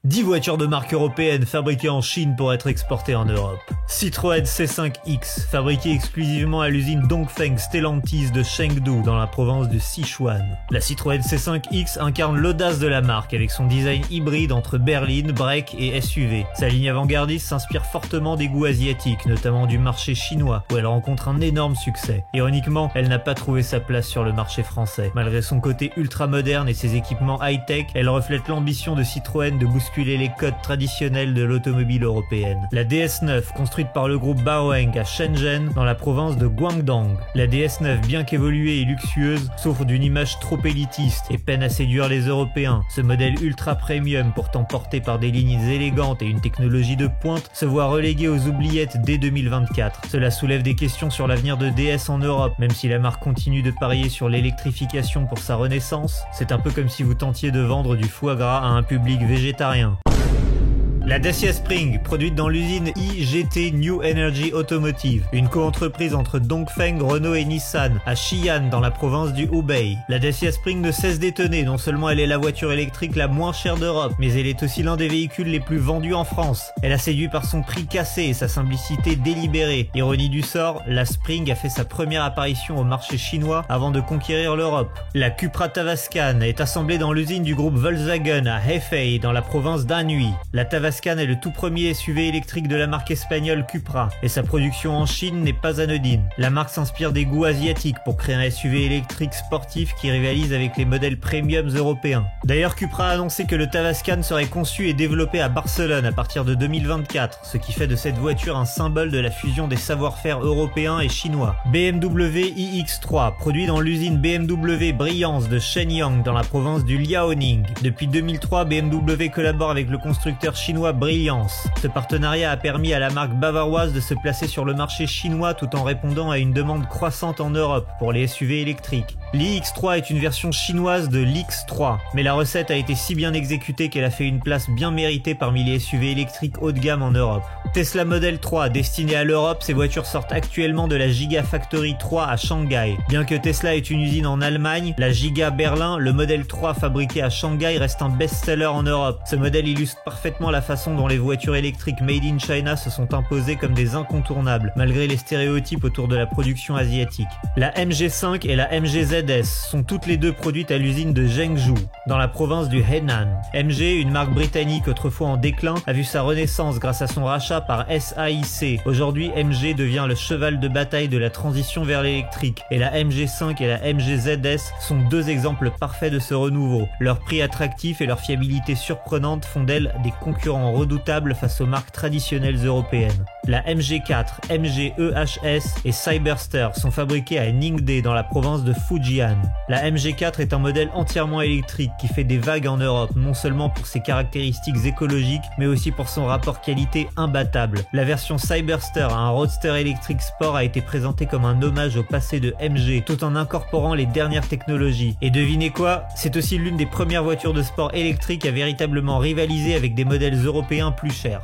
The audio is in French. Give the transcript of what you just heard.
10 voitures de marque européenne fabriquées en Chine pour être exportées en Europe. Citroën C5X, fabriqué exclusivement à l'usine Dongfeng Stellantis de Chengdu dans la province de Sichuan. La Citroën C5X incarne l'audace de la marque avec son design hybride entre berline, break et SUV. Sa ligne avant-gardiste s'inspire fortement des goûts asiatiques, notamment du marché chinois, où elle rencontre un énorme succès. Ironiquement, elle n'a pas trouvé sa place sur le marché français. Malgré son côté ultra moderne et ses équipements high-tech, elle reflète l'ambition de Citroën de bousculer les codes traditionnels de l'automobile européenne. La DS9, construite par le groupe Baoeng à Shenzhen, dans la province de Guangdong. La DS9, bien qu'évoluée et luxueuse, souffre d'une image trop élitiste et peine à séduire les Européens. Ce modèle ultra premium, pourtant porté par des lignes élégantes et une technologie de pointe, se voit relégué aux oubliettes dès 2024. Cela soulève des questions sur l'avenir de DS en Europe, même si la marque continue de parier sur l'électrification pour sa renaissance. C'est un peu comme si vous tentiez de vendre du foie gras à un public végétarien. La Dacia Spring, produite dans l'usine IGT New Energy Automotive, une coentreprise entre Dongfeng, Renault et Nissan, à Xi'an dans la province du Hubei. La Dacia Spring ne cesse d'étonner, non seulement elle est la voiture électrique la moins chère d'Europe, mais elle est aussi l'un des véhicules les plus vendus en France. Elle a séduit par son prix cassé et sa simplicité délibérée. Ironie du sort, la Spring a fait sa première apparition au marché chinois avant de conquérir l'Europe. La Cupra Tavascan est assemblée dans l'usine du groupe Volkswagen à Hefei dans la province d'Anhui. La Tavascan est le tout premier SUV électrique de la marque espagnole Cupra, et sa production en Chine n'est pas anodine. La marque s'inspire des goûts asiatiques pour créer un SUV électrique sportif qui rivalise avec les modèles premiums européens. D'ailleurs, Cupra a annoncé que le Tavascan serait conçu et développé à Barcelone à partir de 2024, ce qui fait de cette voiture un symbole de la fusion des savoir-faire européens et chinois. BMW iX3, produit dans l'usine BMW Brillance de Shenyang dans la province du Liaoning. Depuis 2003, BMW collabore avec le constructeur chinois Brillance. Ce partenariat a permis à la marque bavaroise de se placer sur le marché chinois tout en répondant à une demande croissante en Europe pour les SUV électriques. L'iX3 est une version chinoise de l'X3, mais la recette a été si bien exécutée qu'elle a fait une place bien méritée parmi les SUV électriques haut de gamme en Europe. Tesla Model 3, destiné à l'Europe, ces voitures sortent actuellement de la Gigafactory 3 à Shanghai. Bien que Tesla ait une usine en Allemagne, la Giga Berlin, le Model 3 fabriqué à Shanghai reste un best-seller en Europe. Ce modèle illustre parfaitement la façon dont les voitures électriques made in China se sont imposées comme des incontournables, malgré les stéréotypes autour de la production asiatique. La MG5 et la MG ZS sont toutes les deux produites à l'usine de Zhengzhou, dans la province du Henan. MG, une marque britannique autrefois en déclin, a vu sa renaissance grâce à son rachat par SAIC. Aujourd'hui, MG devient le cheval de bataille de la transition vers l'électrique, et la MG5 et la MG ZS sont deux exemples parfaits de ce renouveau. Leur prix attractif et leur fiabilité surprenante font d'elles des concurrents redoutables face aux marques traditionnelles européennes. La MG4, MG EHS et Cyberster sont fabriqués à Ningde dans la province de Fujian. La MG4 est un modèle entièrement électrique qui fait des vagues en Europe, non seulement pour ses caractéristiques écologiques, mais aussi pour son rapport qualité imbattable. La version Cyberster, un roadster électrique sport, a été présentée comme un hommage au passé de MG, tout en incorporant les dernières technologies. Et devinez quoi? C'est aussi l'une des premières voitures de sport électriques à véritablement rivaliser avec des modèles européens plus chers.